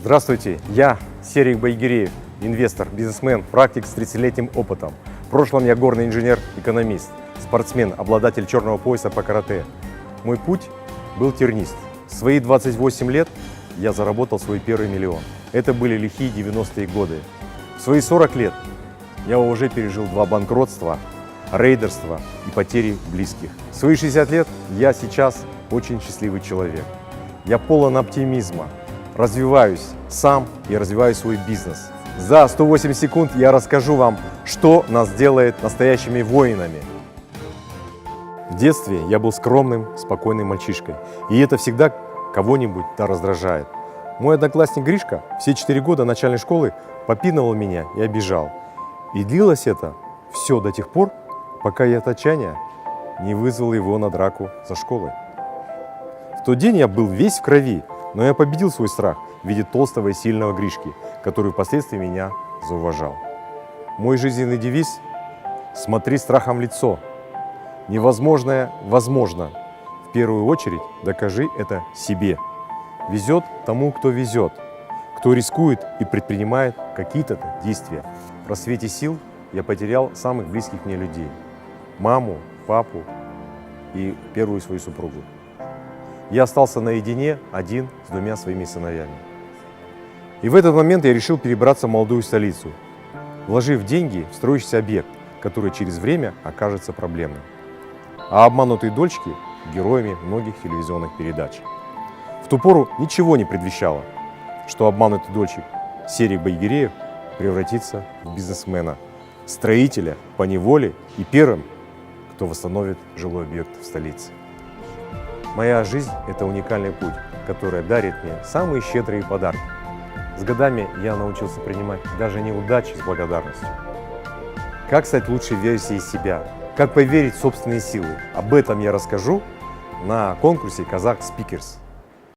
Здравствуйте, я Серик Байгиреев, инвестор, бизнесмен, практик с 30-летним опытом. В прошлом я горный инженер-экономист, спортсмен, обладатель черного пояса по карате. Мой путь был тернист. В свои 28 лет я заработал свой первый миллион. Это были лихие 90-е годы. В свои 40 лет я уже пережил 2 банкротства, рейдерства и потери близких. В свои 60 лет я сейчас очень счастливый человек. Я полон оптимизма, развиваюсь сам и развиваю свой бизнес. За 180 секунд я расскажу вам, что нас делает настоящими воинами. В детстве я был скромным, спокойным мальчишкой, и это всегда кого-нибудь раздражает. Мой одноклассник Гришка все 4 года начальной школы попинывал меня и обижал. И длилось это все до тех пор, пока я от отчаяния не вызвал его на драку за школой. В тот день я был весь в крови, но я победил свой страх в виде толстого и сильного Гришки, который впоследствии меня зауважал. Мой жизненный девиз – смотри страхом в лицо. Невозможное возможно. В первую очередь докажи это себе. Везет тому, кто везет, кто рискует и предпринимает какие-то действия. В рассвете сил я потерял самых близких мне людей. Маму, папу и первую свою супругу. Я остался наедине один с 2 своими сыновьями. И в этот момент я решил перебраться в молодую столицу, вложив деньги в строящийся объект, который через время окажется проблемным. А обманутые дольщики – героями многих телевизионных передач. В ту пору ничего не предвещало, что обманутый дольщик Серик Байгиреев превратится в бизнесмена, строителя поневоле и первым, кто восстановит жилой объект в столице. Моя жизнь – это уникальный путь, который дарит мне самые щедрые подарки. С годами я научился принимать даже неудачи с благодарностью. Как стать лучшей версией себя? Как поверить в собственные силы? Об этом я расскажу на конкурсе Kazakh Speakers.